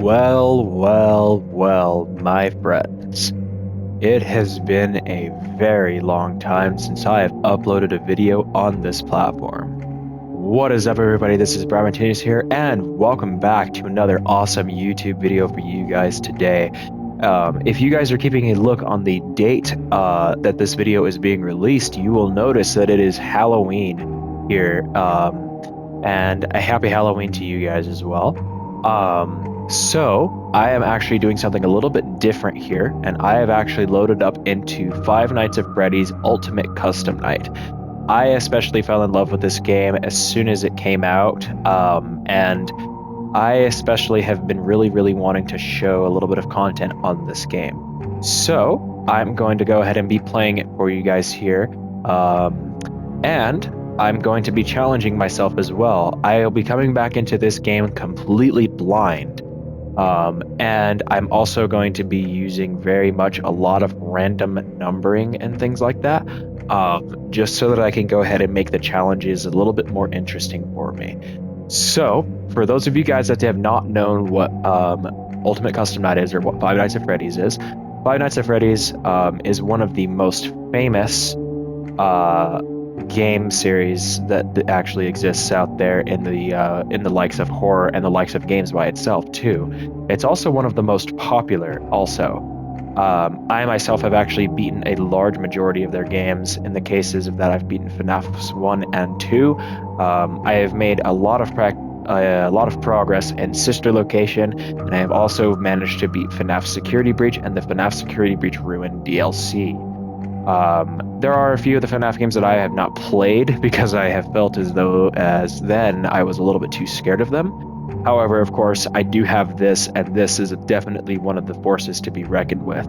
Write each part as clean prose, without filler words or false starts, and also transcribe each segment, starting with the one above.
Well, my friends. It has been a very long time since I have uploaded a video on this platform. What is up, everybody? This is Brian here, and welcome back to another awesome YouTube video for you guys today. If you guys are keeping a look on the date that this video is being released, you will notice that it is Halloween here, and a happy Halloween to you guys as well. So I am actually doing something a little bit different here, and I have actually loaded up into Five Nights at Freddy's Ultimate Custom Night. I especially fell in love with this game as soon as it came out, and I especially have been really wanting to show a little bit of content on this game. So I'm going to go ahead and be playing it for you guys here, and I'm going to be challenging myself as well. I'll be coming back into this game completely blind. And I'm also going to be using very much a lot of random numbering and things like that, just so that I can go ahead and make the challenges a little bit more interesting for me. So, for those of you guys that have not known what Ultimate Custom Night is, or what Five Nights at Freddy's is, Five Nights at Freddy's is one of the most famous game series that actually exists out there in the likes of horror and the likes of games by itself too. It's also one of the most popular also. I myself have actually beaten a large majority of their games. In the cases of that, I've beaten FNAF 1 and 2. I have made a lot of progress in Sister Location, and I have also managed to beat FNAF Security Breach and the FNAF Security Breach Ruin DLC. There are a few of the FNAF games that I have not played because I have felt as though then I was a little bit too scared of them. However, of course, I do have this, and this is definitely one of the forces to be reckoned with.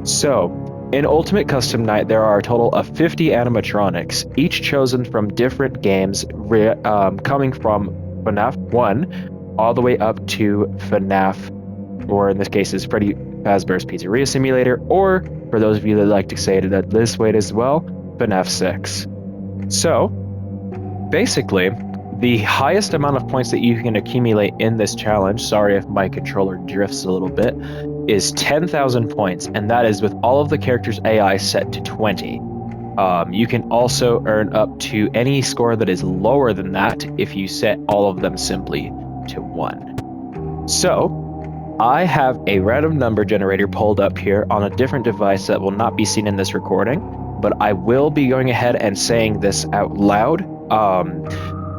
So, in Ultimate Custom Night, there are a total of 50 animatronics, each chosen from different games, coming from FNAF 1 all the way up to FNAF, or in this case is Freddy Fazbear's Pizzeria Simulator, or for those of you that like to say it this way as well, FNAF 6. So, basically, the highest amount of points that you can accumulate in this challenge, sorry if my controller drifts a little bit, is 10,000 points, and that is with all of the characters' AI set to 20. You can also earn up to any score that is lower than that if you set all of them simply to 1. So, I have a random number generator pulled up here on a different device that will not be seen in this recording, but I will be going ahead and saying this out loud.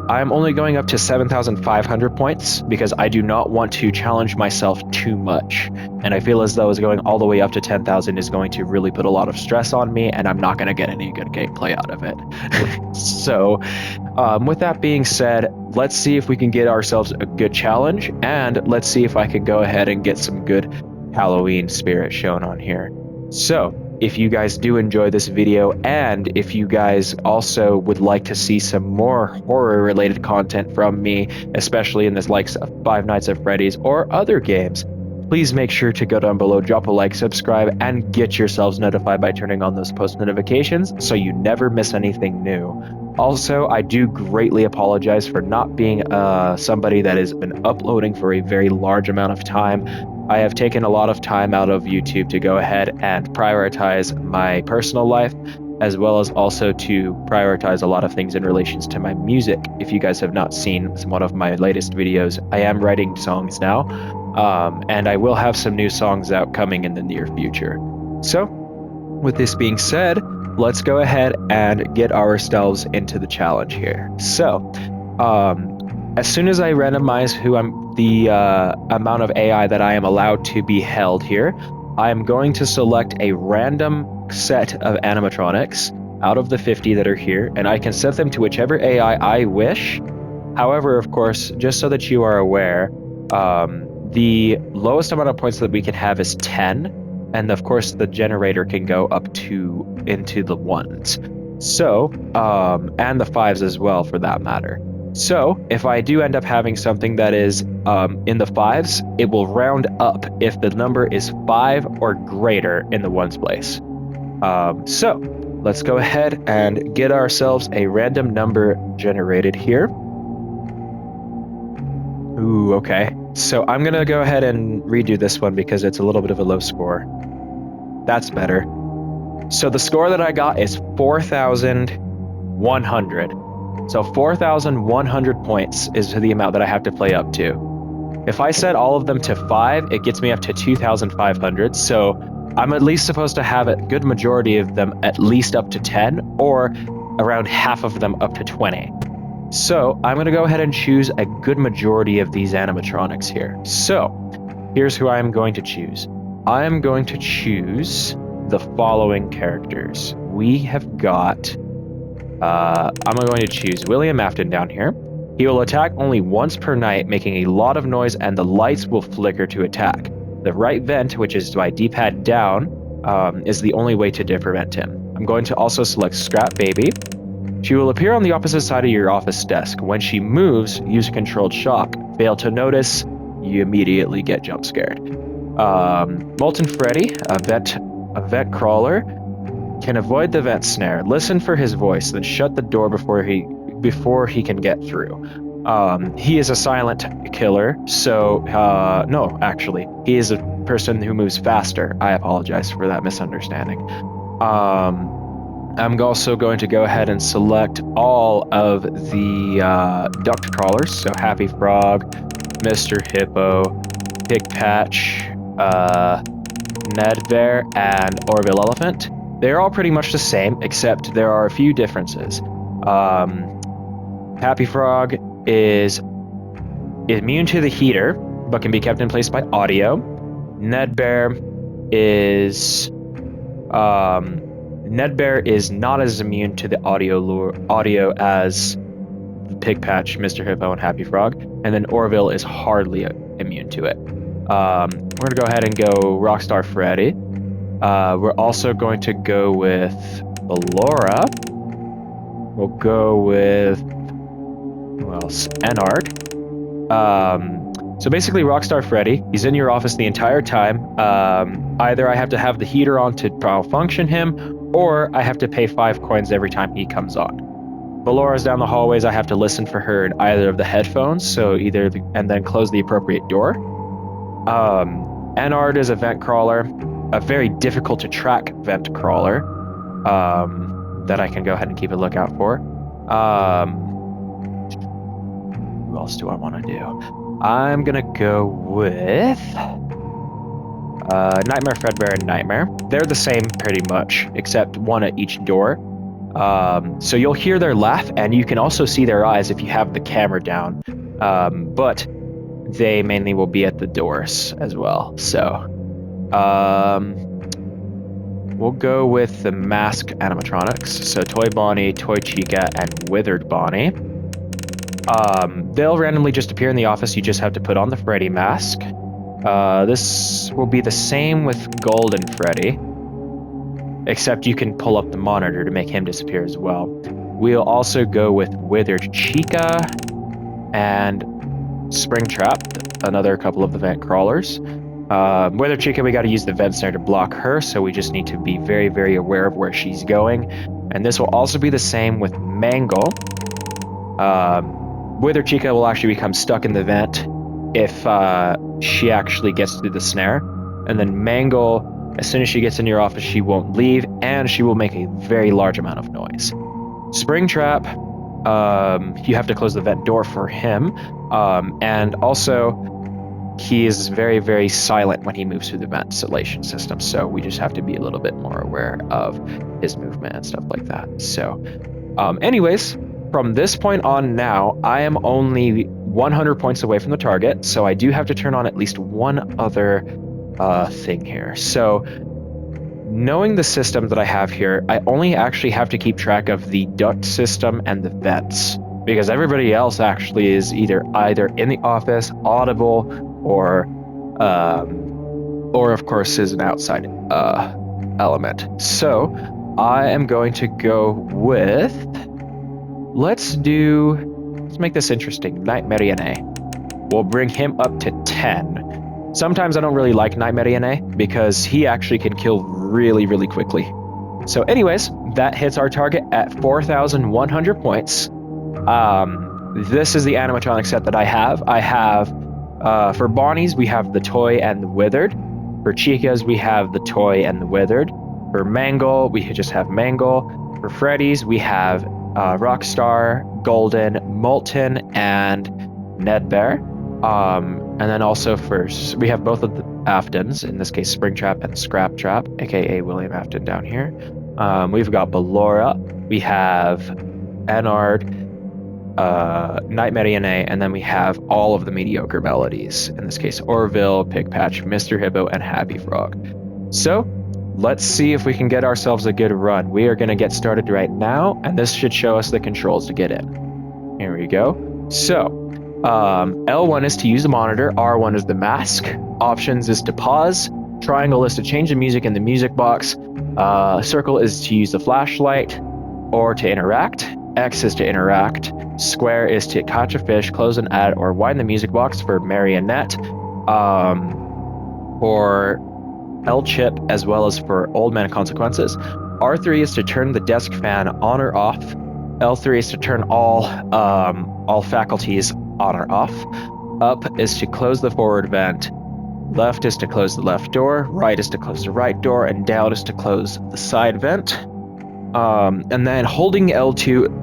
I'm only going up to 7,500 points because I do not want to challenge myself too much. And I feel as though going all the way up to 10,000 is going to really put a lot of stress on me, and I'm not going to get any good gameplay out of it. So, with that being said, let's see if we can get ourselves a good challenge, and let's see if I can go ahead and get some good Halloween spirit shown on here. So, if you guys do enjoy this video, and if you guys also would like to see some more horror-related content from me, especially in this likes of Five Nights at Freddy's or other games, please make sure to go down below, drop a like, subscribe, and get yourselves notified by turning on those post notifications so you never miss anything new. Also, I do greatly apologize for not being somebody that has been uploading for a very large amount of time. I have taken a lot of time out of YouTube to go ahead and prioritize my personal life, as well as also to prioritize a lot of things in relations to my music. If you guys have not seen one of my latest videos, I am writing songs now, and I will have some new songs out coming in the near future. So, with this being said, let's go ahead and get ourselves into the challenge here. So, as soon as I randomize the amount of AI that I am allowed to be held here, I am going to select a random set of animatronics out of the 50 that are here, and I can set them to whichever AI I wish. However, of course, just so that you are aware, the lowest amount of points that we can have is 10, and of course the generator can go up to into the 1s. So, and the 5s as well for that matter. So, if I do end up having something that is in the 5s, it will round up if the number is 5 or greater in the 1s place. So, let's go ahead and get ourselves a random number generated here. Ooh, okay. So I'm going to go ahead and redo this one because it's a little bit of a low score. That's better. So the score that I got is 4,100. So 4,100 points is the amount that I have to play up to. If I set all of them to 5, it gets me up to 2,500. So I'm at least supposed to have a good majority of them at least up to 10, or around half of them up to 20. So I'm going to go ahead and choose a good majority of these animatronics here. So here's who I'm going to choose. I am going to choose the following characters. We have got, I'm going to choose William Afton down here. He will attack only once per night, making a lot of noise, and the lights will flicker to attack. The right vent, which is by D-pad down, is the only way to prevent him. I'm going to also select Scrap Baby. She will appear on the opposite side of your office desk. When she moves, use controlled shock. Fail to notice, you immediately get jump scared. Molten Freddy, a vent crawler, can avoid the vent snare. Listen for his voice, then shut the door before he can get through. He is a silent killer, so no, actually, he is a person who moves faster. I apologize for that misunderstanding. I'm also going to go ahead and select all of the duct crawlers, so Happy Frog, Mr. Hippo, Pig Patch, Ned Bear, and Orville Elephant. They're all pretty much the same, except there are a few differences. Happy Frog is immune to the heater, but can be kept in place by audio. Ned Bear is not as immune to the audio as Pig Patch, Mr. Hippo, and Happy Frog, and then Orville is hardly immune to it. We're gonna go ahead and go Rockstar Freddy. We're also going to go with Laura. We'll go with, who else? Enard. So basically Rockstar Freddy, he's in your office the entire time. Either I have to have the heater on to malfunction him, or I have to pay 5 coins every time he comes on. Vallora's down the hallways. I have to listen for her in either of the headphones, so and then close the appropriate door. Enard is a vent crawler, a very difficult to track vent crawler, that I can go ahead and keep a lookout for. Who else do I want to do? I'm gonna go with Nightmare, Fredbear, and Nightmare. They're the same pretty much, except one at each door. So you'll hear their laugh, and you can also see their eyes if you have the camera down. But they mainly will be at the doors as well. So we'll go with the mask animatronics. So Toy Bonnie, Toy Chica, and Withered Bonnie. They'll randomly just appear in the office. You just have to put on the Freddy mask. This will be the same with Golden Freddy, except you can pull up the monitor to make him disappear as well. We'll also go with Withered Chica and Springtrap, another couple of the vent crawlers. Withered Chica, we got to use the vent snare to block her, so we just need to be very, very aware of where she's going. And this will also be the same with Mangle. Withered Chica will actually become stuck in the vent if she actually gets through the snare. And then Mangle, as soon as she gets in your office, she won't leave, and she will make a very large amount of noise. Springtrap, you have to close the vent door for him. And also, he is very, very silent when he moves through the ventilation system, so we just have to be a little bit more aware of his movement and stuff like that. So, anyways, from this point on now, I am only 100 points away from the target, so I do have to turn on at least one other thing here. So, knowing the system that I have here, I only actually have to keep track of the duct system and the vents, because everybody else actually is either in the office, audible, or of course is an outside element. So I am going to go with, let's make this interesting. Nightmare. We'll bring him up to 10. Sometimes I don't really like Nightmare because he actually can kill really, really quickly. So anyways, that hits our target at 4,100 points. This is the animatronic set that I have. I have For Bonnie's, we have the Toy and the Withered. For Chica's, we have the Toy and the Withered. For Mangle, we just have Mangle. For Freddy's, we have Rockstar, Golden, Molten, and Nedbear. And then also we have both of the Aftons, in this case Springtrap and Scraptrap, aka William Afton down here. We've got Ballora, we have Ennard, Nightmare Yane, and then we have all of the mediocre melodies, in this case Orville, Pigpatch, Mr. Hippo, and Happy Frog. So let's see if we can get ourselves a good run. We are going to get started right now, and this should show us the controls to get in. Here we go. So L1 is to use the monitor, R1 is the mask, options is to pause, triangle is to change the music in the music box, circle is to use the flashlight or to interact, X is to interact, square is to catch a fish, close and add, or wind the music box for marionette, for L-chip as well as for Old Man Consequences. R3 is to turn the desk fan on or off. L3 is to turn all faculties on or off. Up is to close the forward vent. Left is to close the left door. Right is to close the right door. And down is to close the side vent. And then holding L2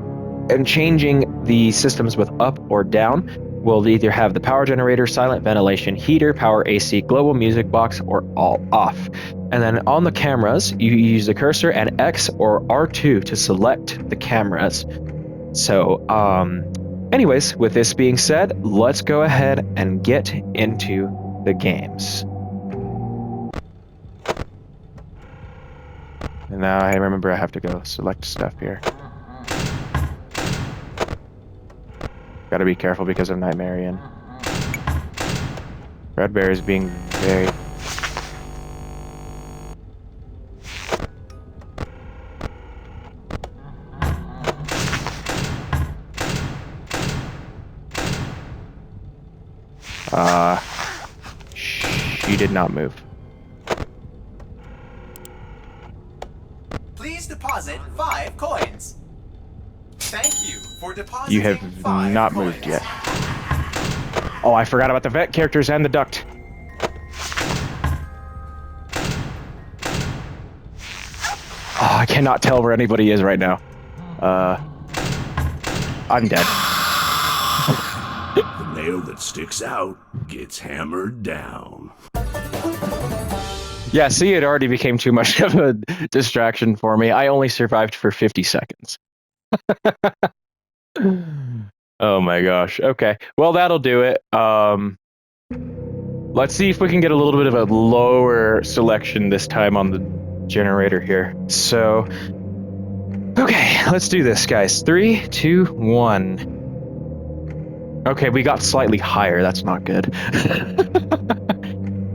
and changing the systems with up or down will either have the power generator, silent ventilation, heater, power AC, global music box, or all off. And then on the cameras, you use the cursor and X or R2 to select the cameras. So, anyways, with this being said, let's go ahead and get into the games. And now I remember I have to go select stuff here. Gotta be careful because of Nightmarian. Red Bear is being very... She did not move. Please deposit 5 coins. Thank you for depositing. You have not coins. moved yet. Oh, I forgot about the vet characters and the duct. Oh, I cannot tell where anybody is right now. I'm dead. The nail that sticks out gets hammered down. Yeah, see, it already became too much of a distraction for me. I only survived for 50 seconds. Oh my gosh. Okay. Well, that'll do it. Let's see if we can get a little bit of a lower selection this time on the generator here. So, okay, let's do this, guys. 3, 2, 1. Okay, we got slightly higher. That's not good.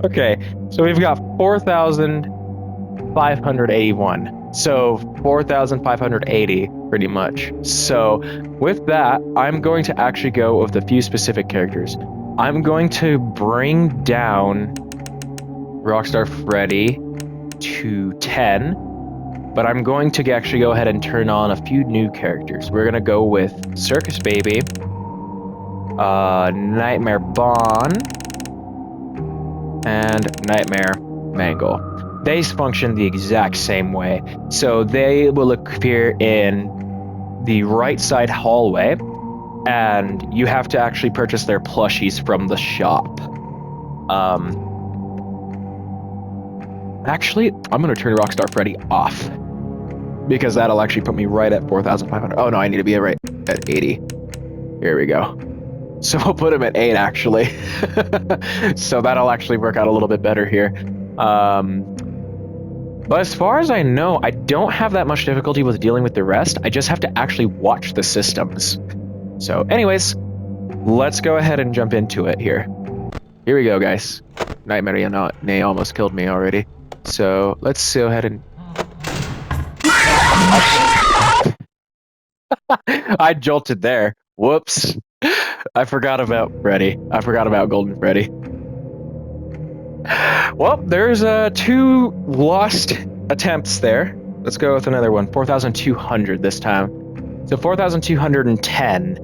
Okay, so we've got 4,581. So 4,580, pretty much. So with that, I'm going to actually go with a few specific characters. I'm going to bring down Rockstar Freddy to 10, but I'm going to actually go ahead and turn on a few new characters. We're going to go with Circus Baby, Nightmare Bon, and Nightmare Mangle. They function the exact same way. So they will appear in the right side hallway, and you have to actually purchase their plushies from the shop. Actually, I'm going to turn Rockstar Freddy off, because that'll actually put me right at 4,500. Oh no, I need to be right at 80. Here we go. So we'll put him at 8, actually. So that'll actually work out a little bit better here. But as far as I know, I don't have that much difficulty with dealing with the rest. I just have to actually watch the systems. So anyways, let's go ahead and jump into it here. Here we go, guys. Nightmare Yane almost killed me already. So let's go ahead and... I jolted there. Whoops. I forgot about Freddy. I forgot about Golden Freddy. Well, there's 2 lost attempts there. Let's go with another one. 4,200 this time. So 4,210.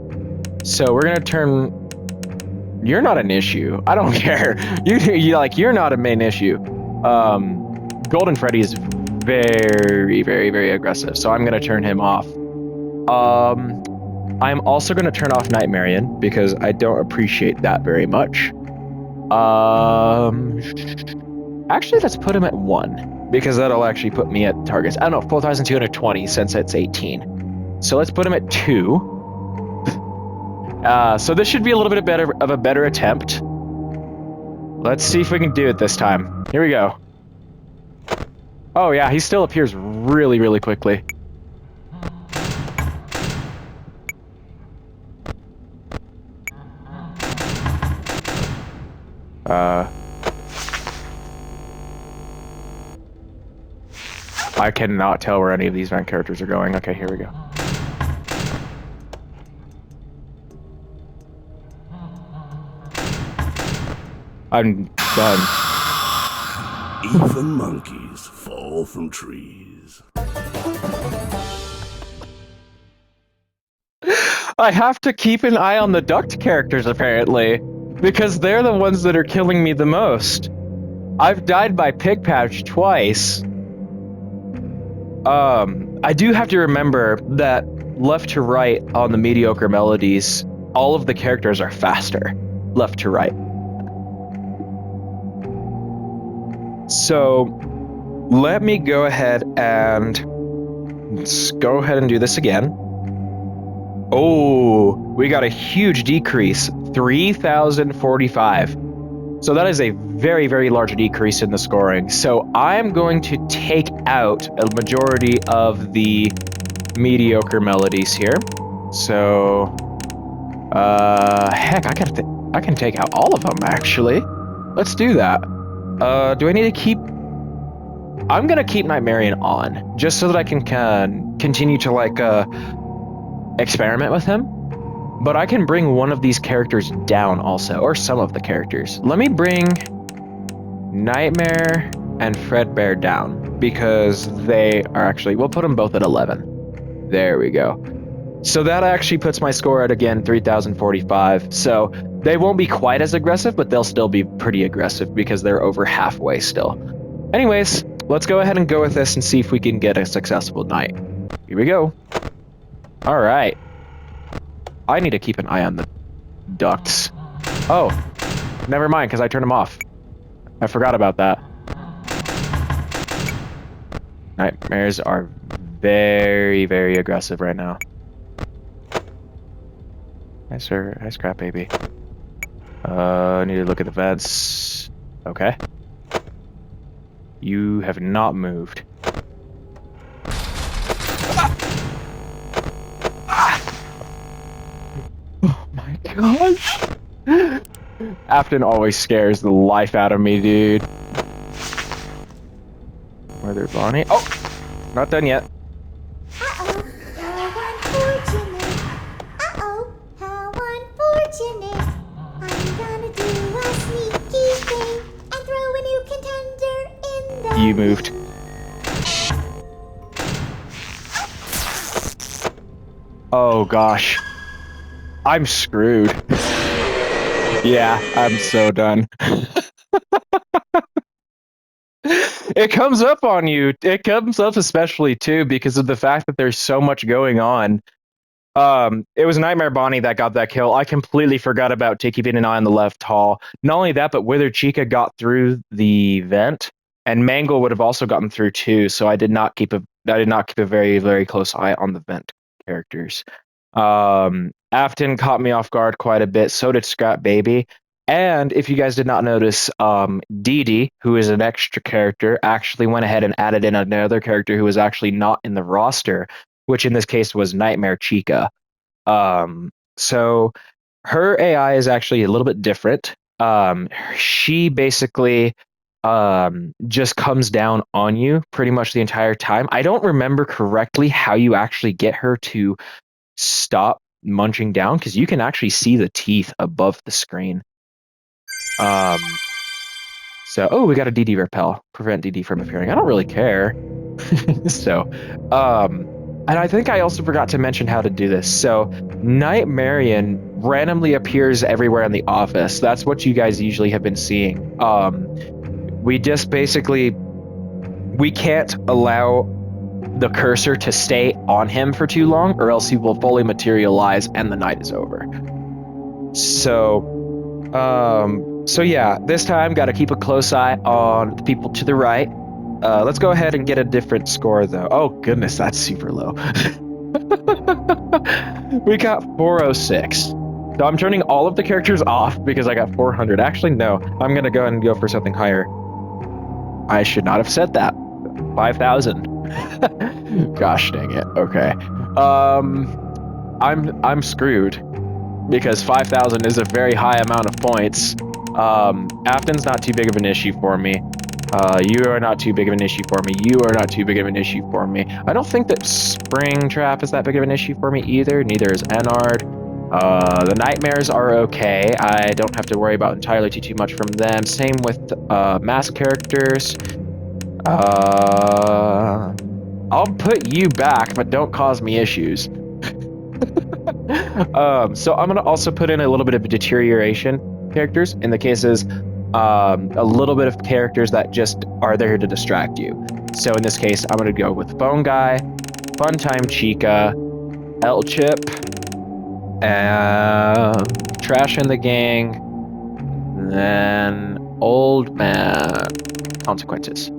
So we're going to turn You're not an issue. I don't care. You're not a main issue. Golden Freddy is very, very, very aggressive, so I'm gonna turn him off. I'm also gonna turn off Nightmarian because I don't appreciate that very much. Actually, let's put him at 1 because that'll actually put me at targets. I don't know, 4,220 since it's 18. So let's put him at 2. So this should be a little bit better of a better attempt. Let's see if we can do it this time. Here we go. Oh yeah, he still appears really, really quickly. I cannot tell where any of these vent characters are going. Okay, here we go. I'm done. Even monkeys fall from trees. I have to keep an eye on the duct characters, apparently, because they're the ones that are killing me the most. I've died by Pig Patch twice. I do have to remember that left to right on the mediocre melodies, all of the characters are faster, left to right. So let me go ahead and do this again. Oh, we got a huge decrease, 3,045. So that is a very, very large decrease in the scoring. So I'm going to take out a majority of the mediocre melodies here. So, heck, I can take out all of them, actually. Let's do that. Do I need to keep... I'm going to keep Nightmarian on, just so that I can continue to, like, experiment with him. But I can bring one of these characters down also, or some of the characters. Let me bring Nightmare and Fredbear down, because they are actually... We'll put them both at 11. There we go. So that actually puts my score at, again, 3,045. So they won't be quite as aggressive, but they'll still be pretty aggressive because they're over halfway still. Anyways, let's go ahead and go with this and see if we can get a successful night. Here we go. All right. I need to keep an eye on the ducts. Oh, never mind, because I turned them off. I forgot about that. Nightmares are very, very aggressive right now. Nice crap, baby. I need to look at the vents. Okay. You have not moved. Oh my gosh. Afton always scares the life out of me, dude. Where there, Bonnie? Oh! Not done yet. Uh-oh, how unfortunate. Uh-oh, how unfortunate. I'm gonna do a sneaky thing and throw a new contender in the... You moved. Oh gosh. I'm screwed. Yeah, I'm so done. It comes up on you. It comes up especially too because of the fact that there's so much going on. It was Nightmare Bonnie that got that kill. I completely forgot about keeping an eye on the left hall. Not only that, but Withered Chica got through the vent, and Mangle would have also gotten through too. So I did not keep a very, very close eye on the vent characters. Afton caught me off guard quite a bit. So did Scrap Baby. And if you guys did not notice, Dee Dee, who is an extra character, actually went ahead and added in another character who was actually not in the roster, which in this case was Nightmare Chica. So her AI is actually a little bit different. She basically just comes down on you pretty much the entire time. I don't remember correctly how you actually get her to stop munching down, because you can actually see the teeth above the screen. So, oh, we got a DD repel. Prevent DD from appearing. I don't really care. So, And I think I also forgot to mention how to do this. So Nightmarian randomly appears everywhere in the office. That's what you guys usually have been seeing. We just basically, we can't allow the cursor to stay on him for too long, or else he will fully materialize and the night is over. So yeah, this time got to keep a close eye on the people to the right. Let's go ahead and get a different score though. Oh goodness, that's super low. We got 406. So I'm turning all of the characters off because I got 400. Actually, no, I'm gonna go ahead and go for something higher. I should not have said that. 5,000. Gosh dang it. Okay. I'm screwed because 5,000 is a very high amount of points. Afton's not too big of an issue for me. You are not too big of an issue for me. You are not too big of an issue for me. I don't think that Springtrap is that big of an issue for me either. Neither is Enard. The Nightmares are okay. I don't have to worry about entirely too much from them. Same with mask characters. I'll put you back, but don't cause me issues. So I'm gonna also put in a little bit of deterioration characters in the cases, a little bit of characters that just are there to distract you. So in this case, I'm gonna go with Bone Guy, Funtime Chica, L Chip, Trash in the Gang, then Old Man Consequences.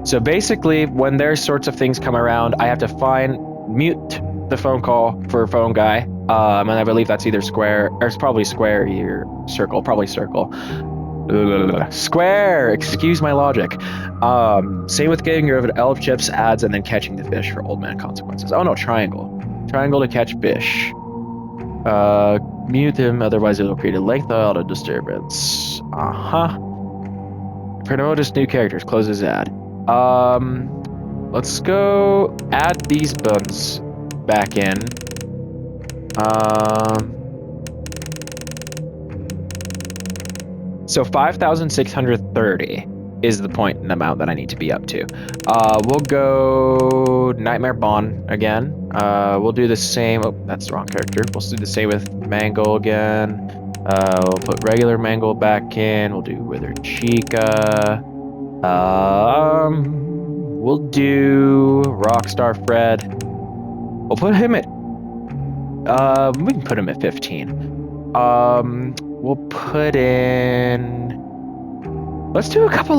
So basically, when there's sorts of things come around, I have to mute the phone call for Phone Guy. And I believe that's either square, or it's probably square or circle, probably circle. Square, excuse my logic. Same with getting rid of elf chips, ads, and then catching the fish for Old Man Consequences. Oh no, triangle. Triangle to catch fish. Mute him, otherwise it'll create a length auto disturbance. Promote his new characters, close his ad. Let's go add these buttons back in. So 5,630 is the point and amount that I need to be up to. We'll go Nightmare Bond again. We'll do the same. Oh, that's the wrong character. We'll do the same with Mangle again. We'll put regular Mangle back in. We'll do Withered Chica. We'll do Rockstar Fred. We'll put him at. We can put him at 15. We'll put in. Let's do a couple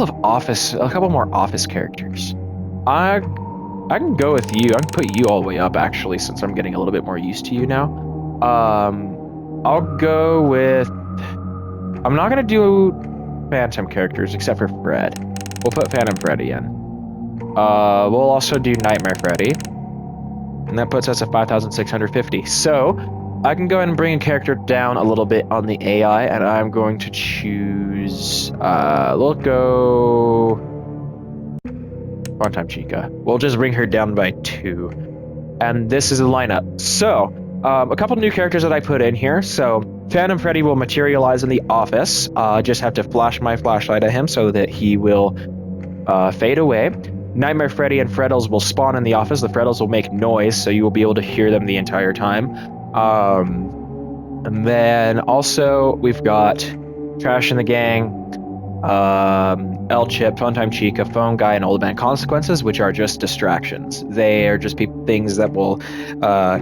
more office characters. I can go with you. I can put you all the way up actually, since I'm getting a little bit more used to you now. I'll go with. I'm not gonna do Phantom characters except for Fred. We'll put Phantom Freddy in. We'll also do Nightmare Freddy. And that puts us at 5,650. So I can go ahead and bring a character down a little bit on the AI, and I'm going to choose. We'll go. Funtime Chica. We'll just bring her down by 2. And this is the lineup. So a couple new characters that I put in here. So Phantom Freddy will materialize in the office. Just have to flash my flashlight at him so that he will fade away. Nightmare Freddy and Freddles will spawn in the office. The Freddles will make noise, so you will be able to hear them the entire time. And then also we've got Trash in the Gang, L Chip, Funtime Chica, Phone Guy, and Old Man Consequences, which are just distractions. They are just things that will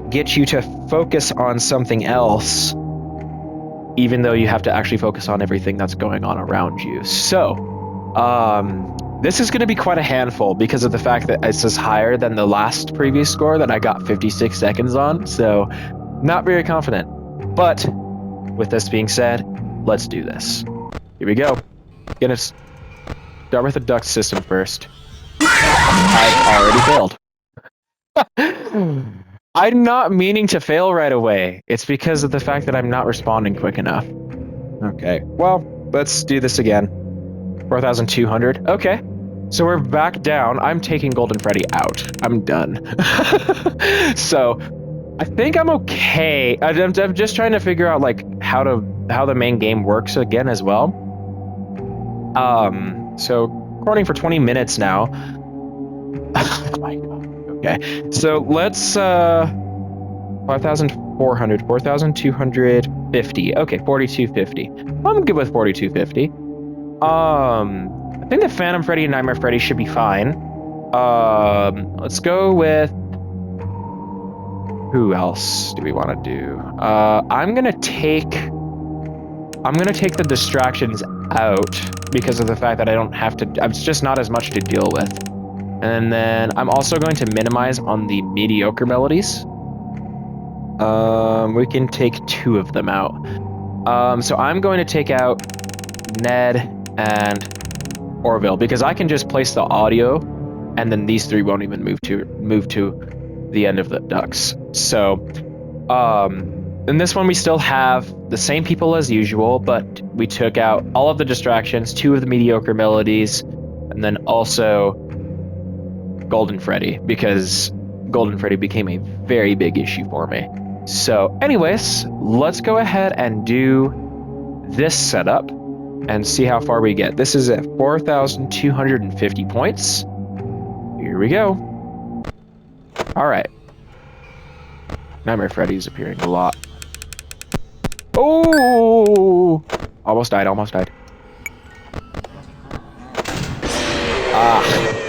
get you to focus on something else, even though you have to actually focus on everything that's going on around you. So, this is going to be quite a handful because of the fact that this is higher than the last previous score that I got 56 seconds on. So, not very confident. But, with this being said, let's do this. Here we go. Gonna start with the duct system first. I've already failed. I'm not meaning to fail right away. It's because of the fact that I'm not responding quick enough. Okay, well, let's do this again. 4,200. Okay, so we're back down. I'm taking Golden Freddy out. I'm done. So, I think I'm okay. I'm just trying to figure out like how the main game works again as well. So recording for 20 minutes now. Oh my god. Okay, so let's 5,400, 4,250. Okay, 4,250. I'm good with 4,250. I think the Phantom Freddy and Nightmare Freddy should be fine. Let's go with who else do we want to do? I'm gonna take the distractions out because of the fact that I don't have to. It's just not as much to deal with. And then I'm also going to minimize on the mediocre melodies. We can take 2 of them out. So I'm going to take out Ned and Orville because I can just place the audio, and then these 3 won't even move to the end of the ducks. So, in this one we still have the same people as usual, but we took out all of the distractions, 2 of the mediocre melodies, and then also Golden Freddy because Golden Freddy became a very big issue for me. So anyways, let's go ahead and do this setup and see how far we get. This is at 4,250 points. Here we go. All right. Nightmare Freddy is appearing a lot. Oh! Almost died, almost died. Ah.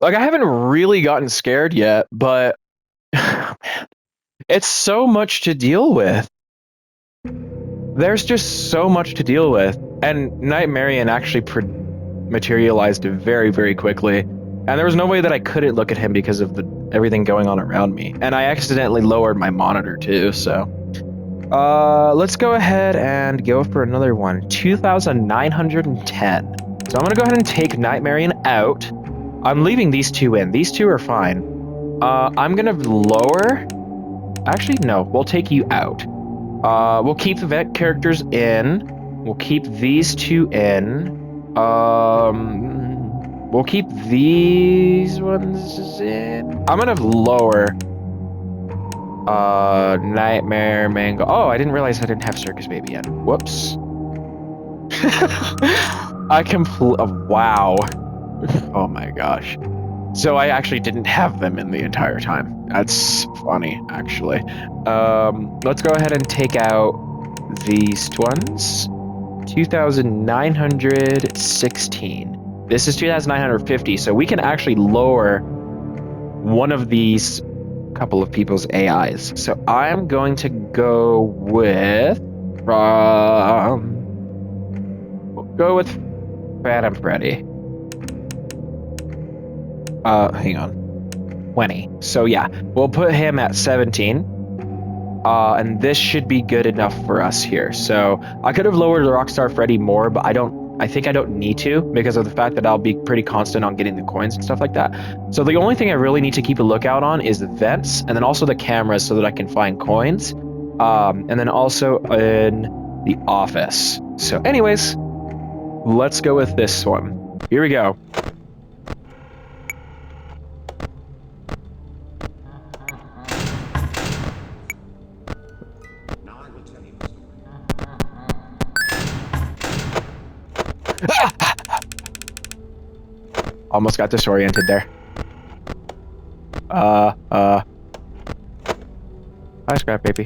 Like, I haven't really gotten scared yet, but man, it's so much to deal with. There's just so much to deal with. And Nightmarian actually materialized very, very quickly. And there was no way that I couldn't look at him because of everything going on around me. And I accidentally lowered my monitor too, so. Let's go ahead and go for another one. 2,910. So I'm gonna go ahead and take Nightmarian out. I'm leaving these 2 in. These 2 are fine. I'm gonna lower. Actually, no. We'll take you out. We'll keep the vet characters in. We'll keep these 2 in. We'll keep these ones in. I'm gonna lower. Nightmare Mango. Oh, I didn't realize I didn't have Circus Baby yet. Whoops. Wow. Oh my gosh. So I actually didn't have them in the entire time. That's funny, actually. Let's go ahead and take out these ones. 2,916. This is 2,950, so we can actually lower one of these couple of people's AIs. So I'm going to go with we'll go with Phantom Freddy. Hang on. 20. So yeah, we'll put him at 17. And this should be good enough for us here. So I could have lowered the Rockstar Freddy more, but I think I don't need to because of the fact that I'll be pretty constant on getting the coins and stuff like that. So the only thing I really need to keep a lookout on is the vents and then also the cameras so that I can find coins. And then also in the office. So anyways, let's go with this one. Here we go. Almost got disoriented there. Hi, Scrap Baby.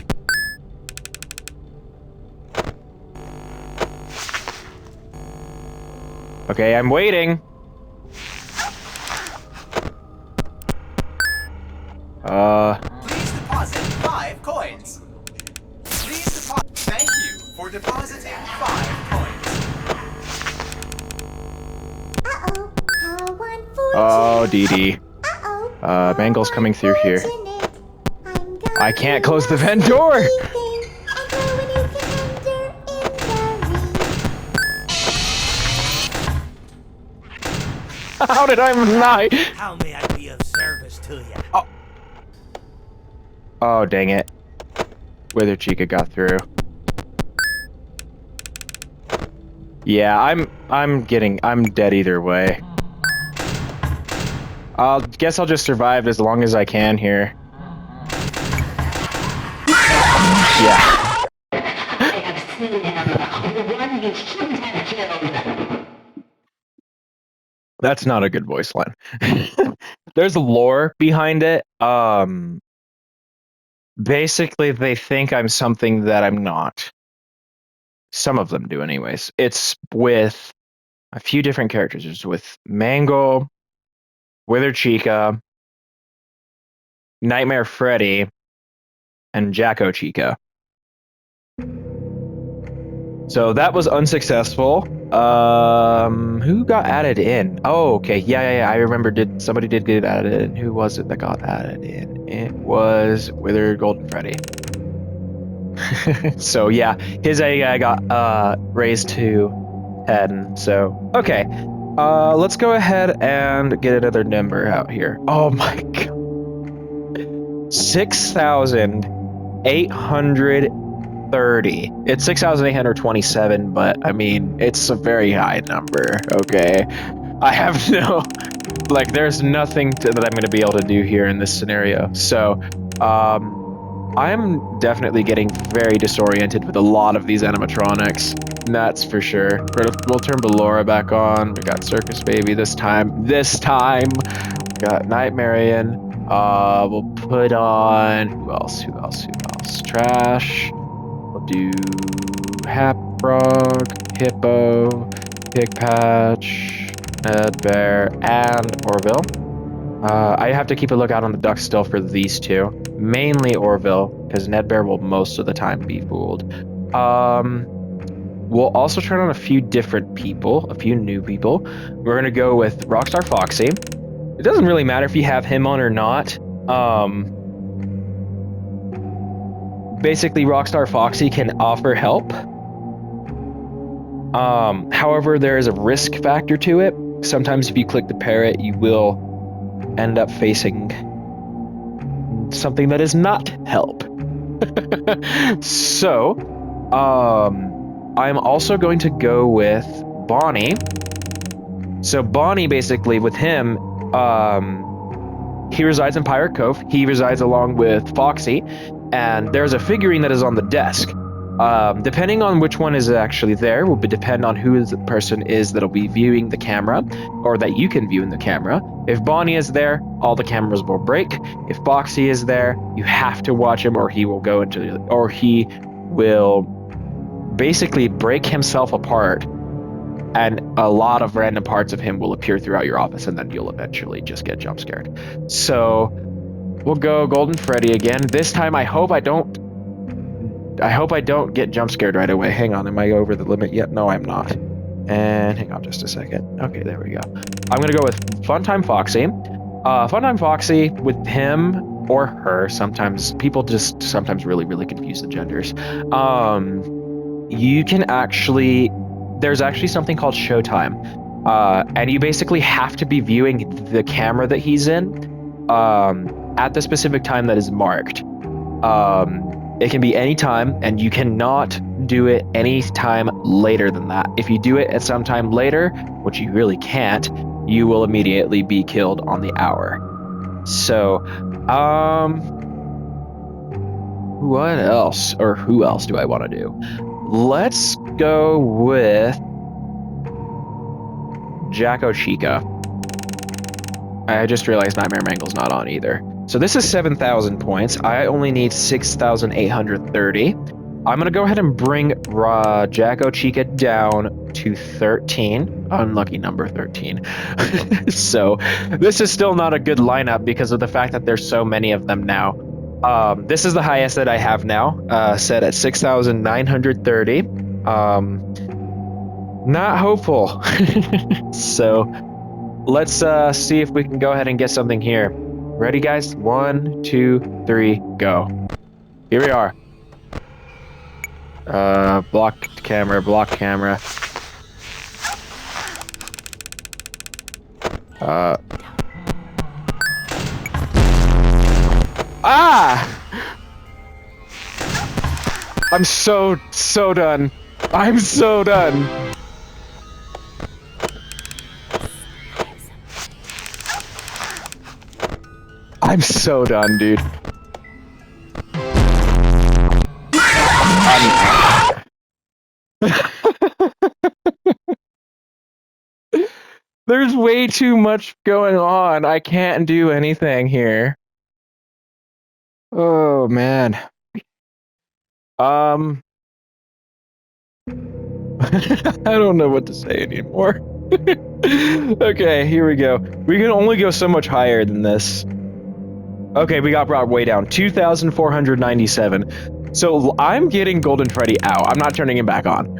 Okay, I'm waiting. Please deposit 5 coins. Please deposit. Thank you for depositing 5 coins. Uh-oh, how unfortunate. Oh, Dee Dee. Uh-oh, Mangle's coming through here. unfortunate. I'm gonna I can't do close the a vent door. sneaky thing and throw a new contender in the ring. How did I not? How may I be of service to you? Oh, dang it. Wither Chica got through. Yeah, I'm dead either way. Guess I'll just survive as long as I can here. Yeah. I have seen him. The one you shouldn't have killed. That's not a good voice line. There's lore behind it. Basically, they think I'm something that I'm not. Some of them do, anyways. It's with a few different characters. It's with Mangle, Wither Chica, Nightmare Freddy, and Jacko Chica. So that was unsuccessful. Who got added in? Oh, okay. Yeah. I remember. Somebody did get added in? Who was it that got added in? It was Wither Golden Freddy. So yeah, his AI got raised to 10. So okay, let's go ahead and get another number out here. Oh my god, 6,830. It's 6,827, but I mean it's a very high number. Okay, I have no like. There's nothing that I'm going to be able to do here in this scenario. So I'm definitely getting very disoriented with a lot of these animatronics. That's for sure. We'll turn Ballora back on. We got Circus Baby this time. We got Nightmarian. We'll put on who else? Trash. We'll do Haprog, Hippo, Pigpatch, Ed Bear, and Orville. I have to keep a lookout on the ducks still for these two. Mainly Orville, because Nedbear will most of the time be fooled. We'll also turn on a few different people, a few new people. We're going to go with Rockstar Foxy. It doesn't really matter if you have him on or not. Basically, Rockstar Foxy can offer help. However, there is a risk factor to it. Sometimes if you click the parrot, you will end up facing something that is not help. So, I'm also going to go with Bonnie. So Bonnie, basically, with him, he resides in Pirate Cove. He resides along with Foxy, and there's a figurine that is on the desk. Depending on which one is actually there will depend on who the person is that'll be viewing the camera, or that you can view in the camera. If Bonnie is there, all the cameras will break. If Foxy is there, you have to watch him, or he will basically break himself apart, and a lot of random parts of him will appear throughout your office, and then you'll eventually just get jump scared. So we'll go Golden Freddy again. This time I hope I don't get jump scared right away. Hang on, am I over the limit yet? No, I'm not. And hang on just a second. Okay, there we go. I'm gonna go with Funtime Foxy. Funtime Foxy, with him or her, sometimes people just really, really confuse the genders. You can there's actually something called Showtime. And you basically have to be viewing the camera that he's in at the specific time that is marked. It can be any time, and you cannot do it any time later than that. If you do it at some time later, which you really can't, you will immediately be killed on the hour. So, what else, or who else do I want to do? Let's go with Jacko Chica. I just realized Nightmare Mangle's not on either. So this is 7,000 points. I only need 6,830. I'm going to go ahead and bring Jacko Chica down to 13. Unlucky number 13. So this is still not a good lineup because of the fact that there's so many of them now. This is the highest that I have now, set at 6,930. Not hopeful. So let's see if we can go ahead and get something here. Ready, guys? 1, 2, 3, go. Here we are. Block camera. I'm so done. I'm so done. I'm so done, dude. There's way too much going on. I can't do anything here. Oh man. I don't know what to say anymore. Okay, here we go. We can only go so much higher than this. Okay, we got brought way down. 2,497. So I'm getting Golden Freddy out. I'm not turning him back on.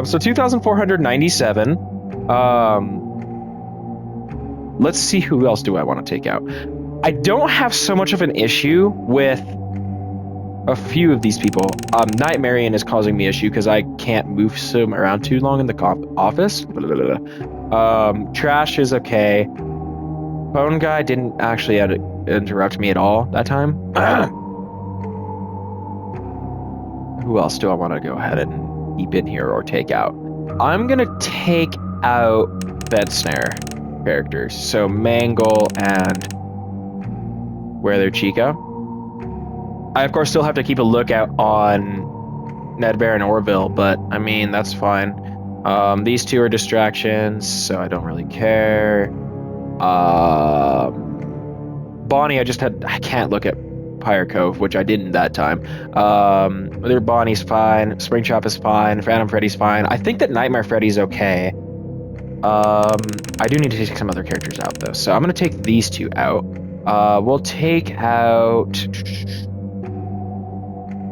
So 2,497. Let's see who else do I want to take out. I don't have so much of an issue with a few of these people. Nightmarian is causing me issue because I can't move him around too long in the office. Trash is okay. Phone guy didn't actually interrupt me at all that time. Who else do I want to go ahead and keep in here or take out? I'm gonna take out Bed Snare characters. So Mangle and Weather Chica. I of course still have to keep a lookout on Ned Bear and Orville, but I mean that's fine. These two are distractions, so I don't really care. Bonnie, I can't look at Pyre Cove, which I didn't that time. Their Bonnie's fine, Springtrap is fine, Phantom Freddy's fine. I think that Nightmare Freddy's okay. I do need to take some other characters out though, so I'm gonna take these two out. We'll take out,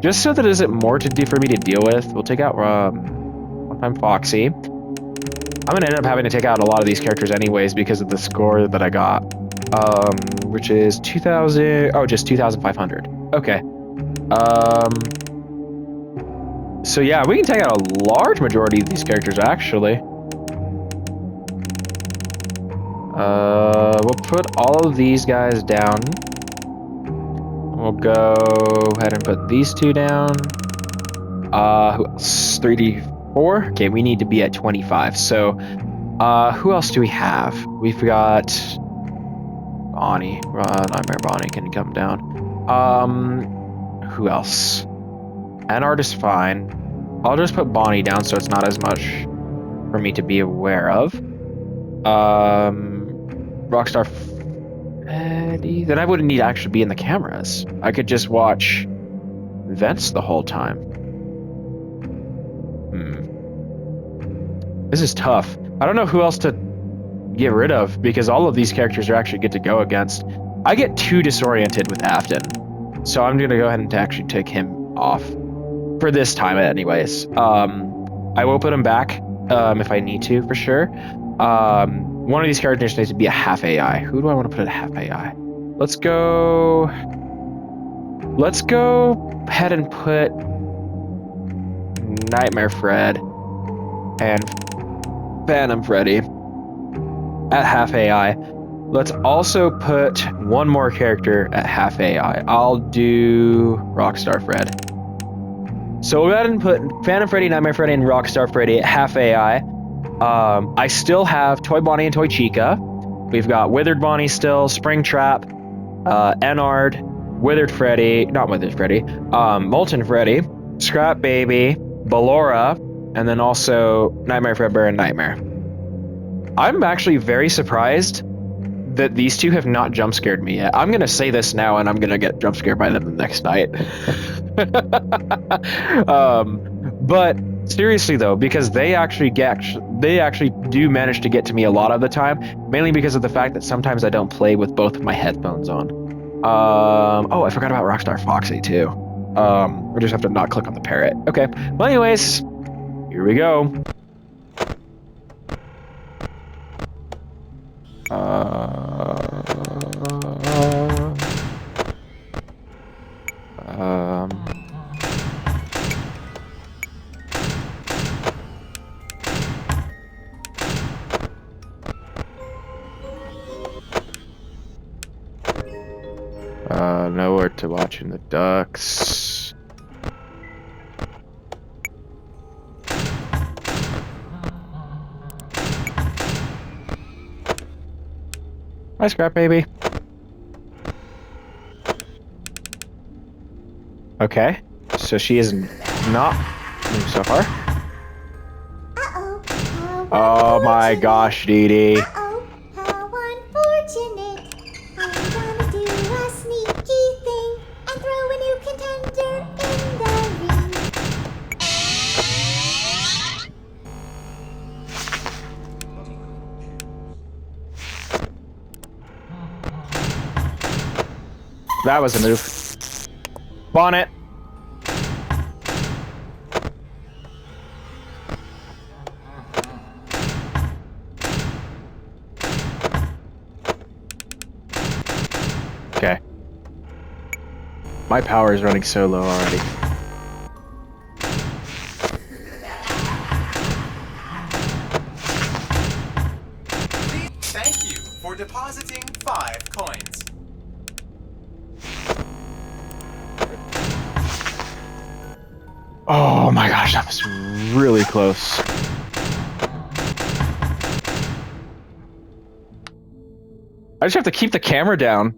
just so that it isn't more to do for me to deal with. We'll take out one-time Foxy. I'm gonna end up having to take out a lot of these characters anyways because of the score that I got, which is 2,000. Oh, just 2,500. Okay. So yeah, we can take out a large majority of these characters actually. We'll put all of these guys down. We'll go ahead and put these two down. Who else? 3D4? Okay, we need to be at 25. So, who else do we have? We've got Bonnie. Nightmare Bonnie can come down. Who else? Anard is fine. I'll just put Bonnie down so it's not as much for me to be aware of. Rockstar Freddy. Then I wouldn't need to actually be in the cameras. I could just watch vents the whole time. This is tough. I don't know who else to get rid of because all of these characters are actually good to go against. I get too disoriented with Afton, so I'm gonna go ahead and actually take him off for this time anyways. I will put him back if I need to for sure. One of these characters needs to be a half AI. Who do I want to put at half AI? Let's go ahead and put Nightmare Fred and Phantom Freddy at half AI. Let's also put one more character at half AI. I'll do Rockstar Fred. So we'll go ahead and put Phantom Freddy, Nightmare Freddy, and Rockstar Freddy at half AI. I still have Toy Bonnie and Toy Chica. We've got Withered Bonnie still, Springtrap, Enard, Molten Freddy, Scrap Baby, Ballora, and then also Nightmare Fredbear and Nightmare. I'm actually very surprised that these two have not jump scared me yet. I'm gonna say this now, and I'm gonna get jump scared by them the next night. But seriously though, because they actually do manage to get to me a lot of the time, mainly because of the fact that sometimes I don't play with both of my headphones on. Oh, I forgot about Rockstar Foxy too. We just have to not click on the parrot. Okay. Well, anyways, here we go. Nowhere to watching the ducks. Hi, Scrap Baby. Okay, so she is not moved so far. Uh-oh, how Oh my gosh, Dee Dee. Uh-oh, how unfortunate. I'm gonna do a sneaky thing and throw a new contender in the ring. That was a move. Bonnet. Okay. My power is running so low already. Please, thank you for depositing 5 coins. Oh my gosh, that was really close. I just have to keep the camera down.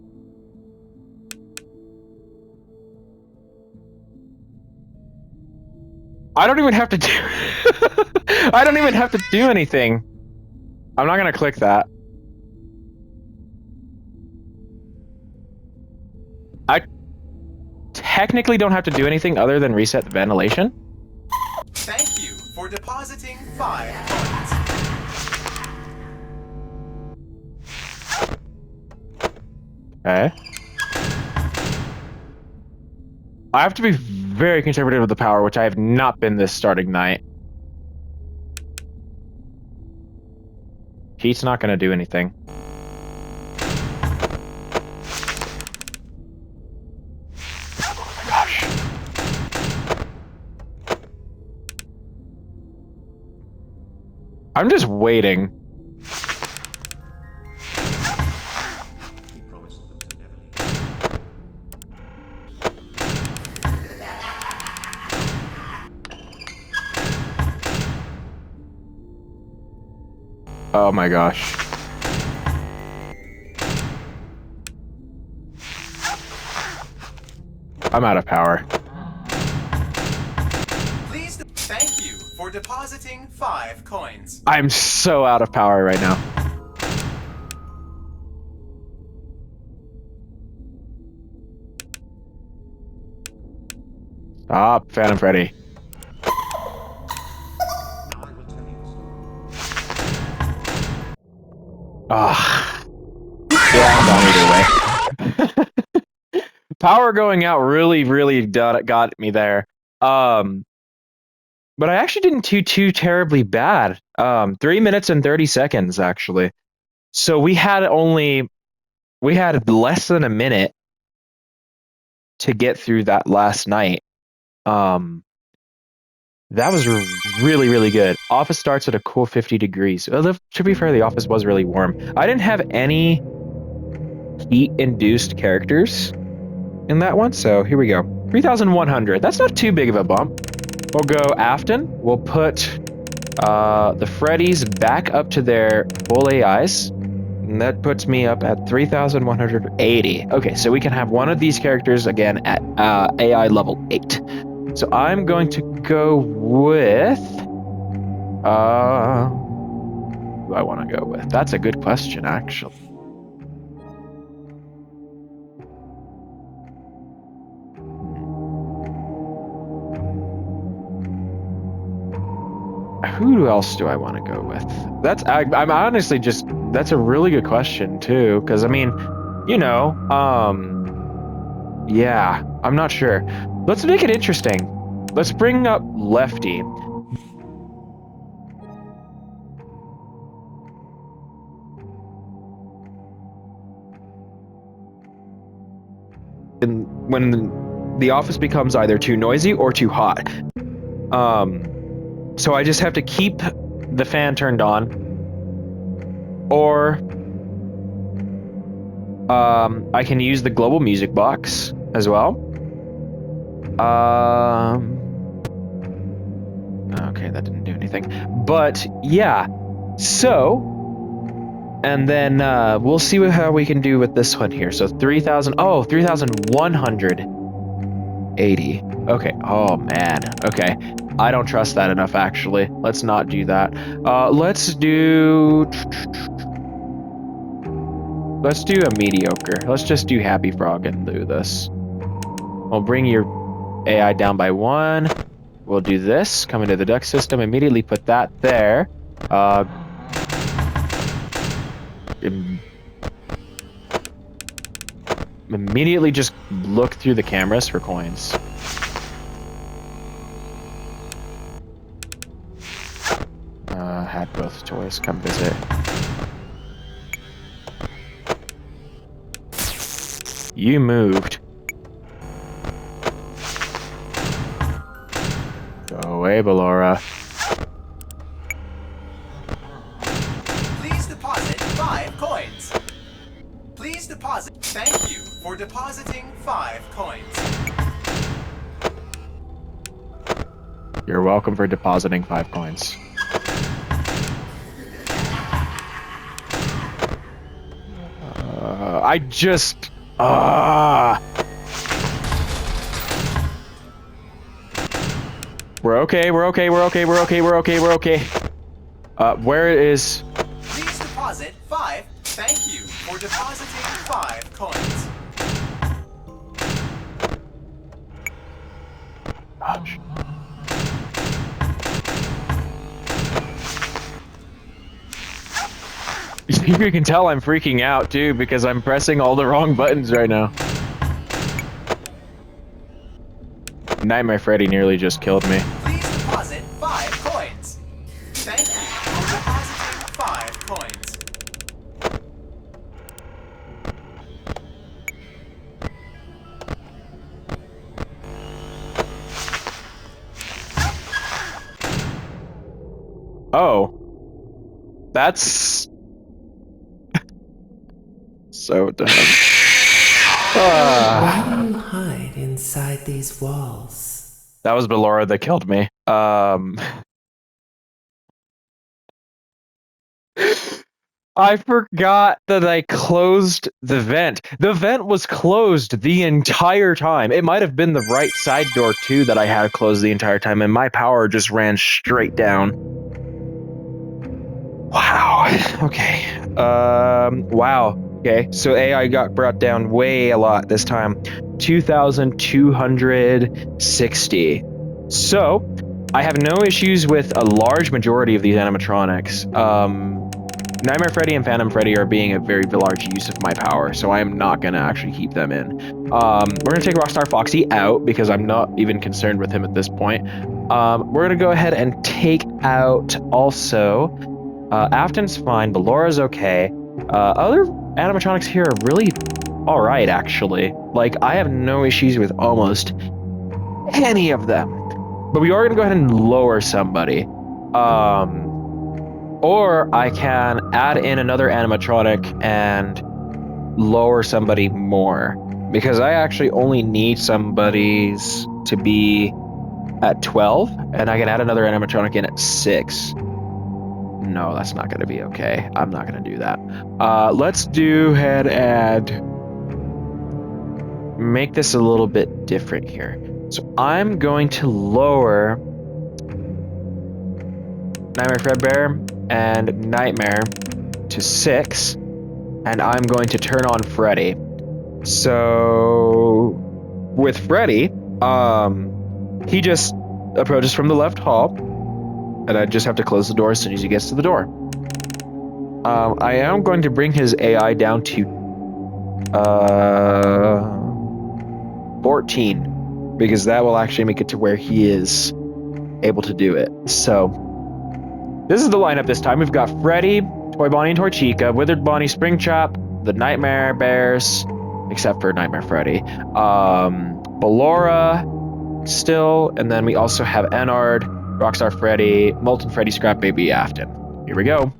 I don't even have to do I don't even have to do anything. I'm not gonna click that. I technically don't have to do anything other than reset the ventilation. Thank you for depositing 5 coins. Okay. I have to be very conservative with the power, which I have not been this starting night. Heat's not gonna do anything. Gosh. I'm just waiting. Oh my gosh. I'm out of power. Please, thank you for depositing 5 coins. I'm so out of power right now. Stop, Phantom Freddy. Ah. Yeah, I'm done either way. Power going out really got me there. But I actually didn't do too terribly bad. 3 minutes and 30 seconds actually. So we had less than a minute to get through that last night. That was really good. Office starts at a cool 50 degrees. To be fair, the office was really warm. I didn't have any heat-induced characters in that one, so here we go. 3,100. That's not too big of a bump. We'll go Afton. We'll put the Freddys back up to their full AIs. And that puts me up at 3,180. Okay, so we can have one of these characters again at AI level 8. So I'm going to go with... who do I want to go with? That's a good question, actually. Who else do I want to go with? I'm honestly just... That's a really good question, too. Because, I mean, you know, yeah, I'm not sure. Let's make it interesting. Let's bring up Lefty. And when the office becomes either too noisy or too hot. So I just have to keep the fan turned on. Or I can use the global music box as well. Okay, that didn't do anything. But yeah, so, and then we'll see how we can do with this one here. So 3,000, 3,180. Okay, oh man, okay. I don't trust that enough, actually. Let's not do that. Let's do a mediocre. Let's just do Happy Frog and do this. We'll bring your AI down by 1. We'll do this. Come into the duct system. Immediately put that there. Immediately just look through the cameras for coins. Had both toys. Come visit. You moved. Go away, Ballora. Please deposit 5 coins. Please deposit. Thank you for depositing 5 coins. You're welcome for depositing 5 coins. I just... We're okay, we're okay, we're okay, we're okay, we're okay, we're okay. Where is... Please deposit 5. Thank you for depositing 5 coins. Gosh. You can tell I'm freaking out too because I'm pressing all the wrong buttons right now. Nightmare Freddy nearly just killed me. Please deposit 5 coins. Thank you for depositing 5 coins. Oh. That's... so dumb. Why do you hide inside these walls? That was Ballora that killed me. I forgot that I closed the vent. The vent was closed the entire time. It might have been the right side door too that I had closed the entire time, and my power just ran straight down. Wow. Okay. Wow. Okay. So AI got brought down way a lot this time. 2,260. So I have no issues with a large majority of these animatronics. Nightmare Freddy and Phantom Freddy are being a very large use of my power, so I am not going to actually keep them in. We're going to take Rockstar Foxy out because I'm not even concerned with him at this point. We're going to go ahead and take out also Afton's fine, Ballora's okay. Other animatronics here are really alright, actually. Like, I have no issues with almost any of them. But we are going to go ahead and lower somebody. Or I can add in another animatronic and lower somebody more. Because I actually only need somebody's to be at 12, and I can add another animatronic in at 6. No, that's not going to be okay. I'm not going to do that. Let's do ahead and make this a little bit different here. So I'm going to lower Nightmare Fredbear and Nightmare to 6, and I'm going to turn on Freddy. So with Freddy, he just approaches from the left hall, and I just have to close the door as soon as he gets to the door. I am going to bring his AI down to 14, because that will actually make it to where he is able to do it. So this is the lineup this time. We've got Freddy, Toy Bonnie and Torchica, Withered Bonnie, Springtrap, the Nightmare Bears, except for Nightmare Freddy, Ballora still, and then we also have Ennard, Rockstar Freddy, Molten Freddy, Scrap Baby, Afton. Here we go.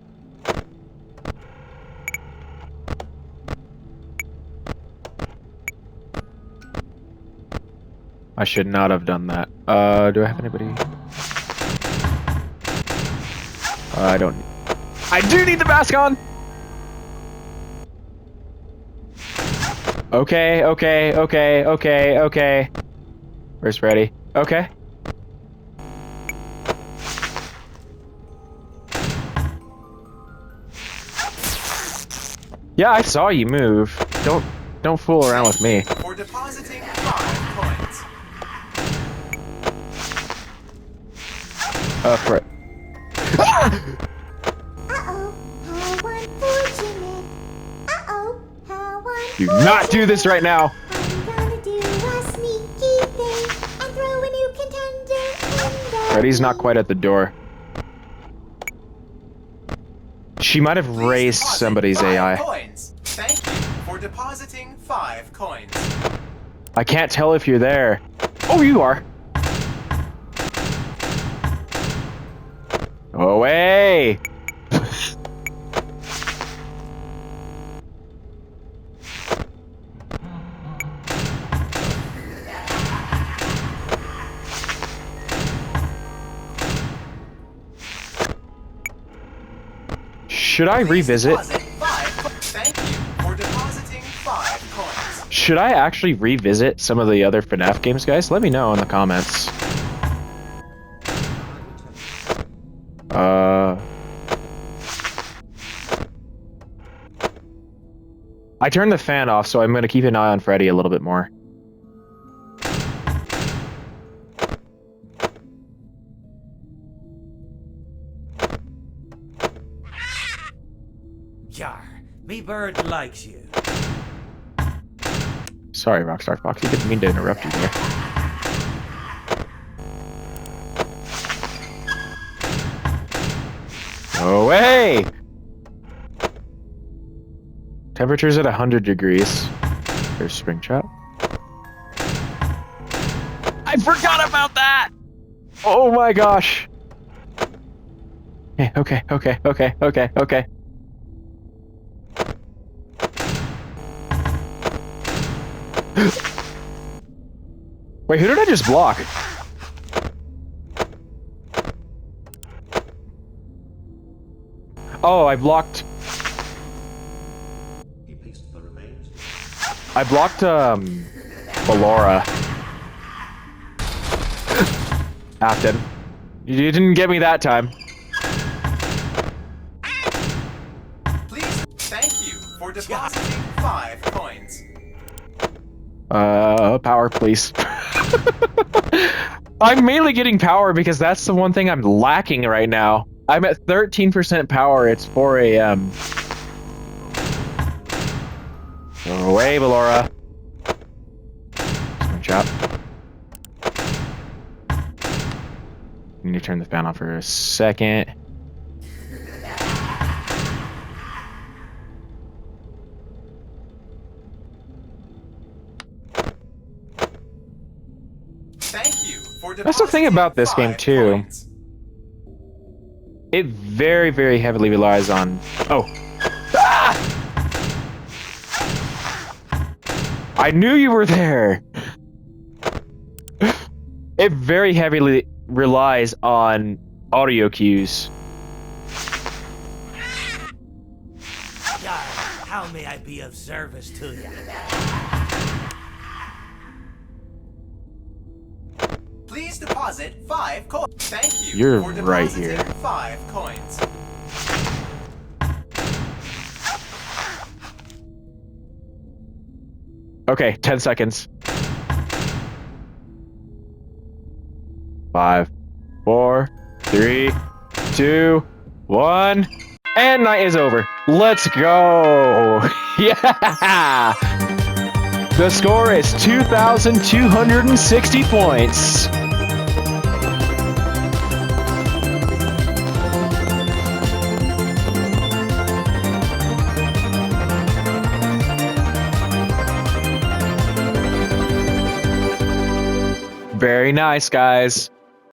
I should not have done that. Do I have anybody? I don't. I do need the mask on! Okay. Where's Freddy? Okay. Yeah, I saw you move. Don't fool around with me. For depositing 5 coins. Fred. Uh-oh, how unfortunate. Uh-oh, how unfortunate. Do not do this right now. I'm gonna do a sneaky thing and throw a new contender in the Freddy's not quite at the door. She might have Please raised deposit somebody's 5 AI. coins. Thank you for depositing 5 coins. I can't tell if you're there. Oh, you are. Go away. Should I revisit? Deposit 5 Thank you for depositing 5 coins. Should I actually revisit some of the other FNAF games, guys? Let me know in the comments. I turned the fan off, so I'm going to keep an eye on Freddy a little bit more. Yar, me bird likes you. Sorry, Rockstar Fox. I didn't mean to interrupt you there. Go away! Temperature's at 100 degrees. There's Springtrap. I forgot about that! Oh my gosh! Okay. Wait, who did I just block? Oh, I blocked... I blocked, Ballora. Afton. You didn't get me that time. Please, thank you for depositing 5 coins. Power, please. I'm mainly getting power because that's the one thing I'm lacking right now. I'm at 13% power. It's 4 a.m. Go away, Ballora. Good job. Need to turn the fan off for a second. Thank you for That's the thing about this game, too. Coins. It very, very heavily relies on... Oh. Ah! I knew you were there! It very heavily relies on audio cues. Yar, how may I be of service to you? Please deposit 5 coins. Thank you You're for right depositing here. 5 coins. Okay, 10 seconds. 5, 4, 3, 2, 1, and night is over. Let's go! Yeah! The score is 2,260 points. Very nice, guys.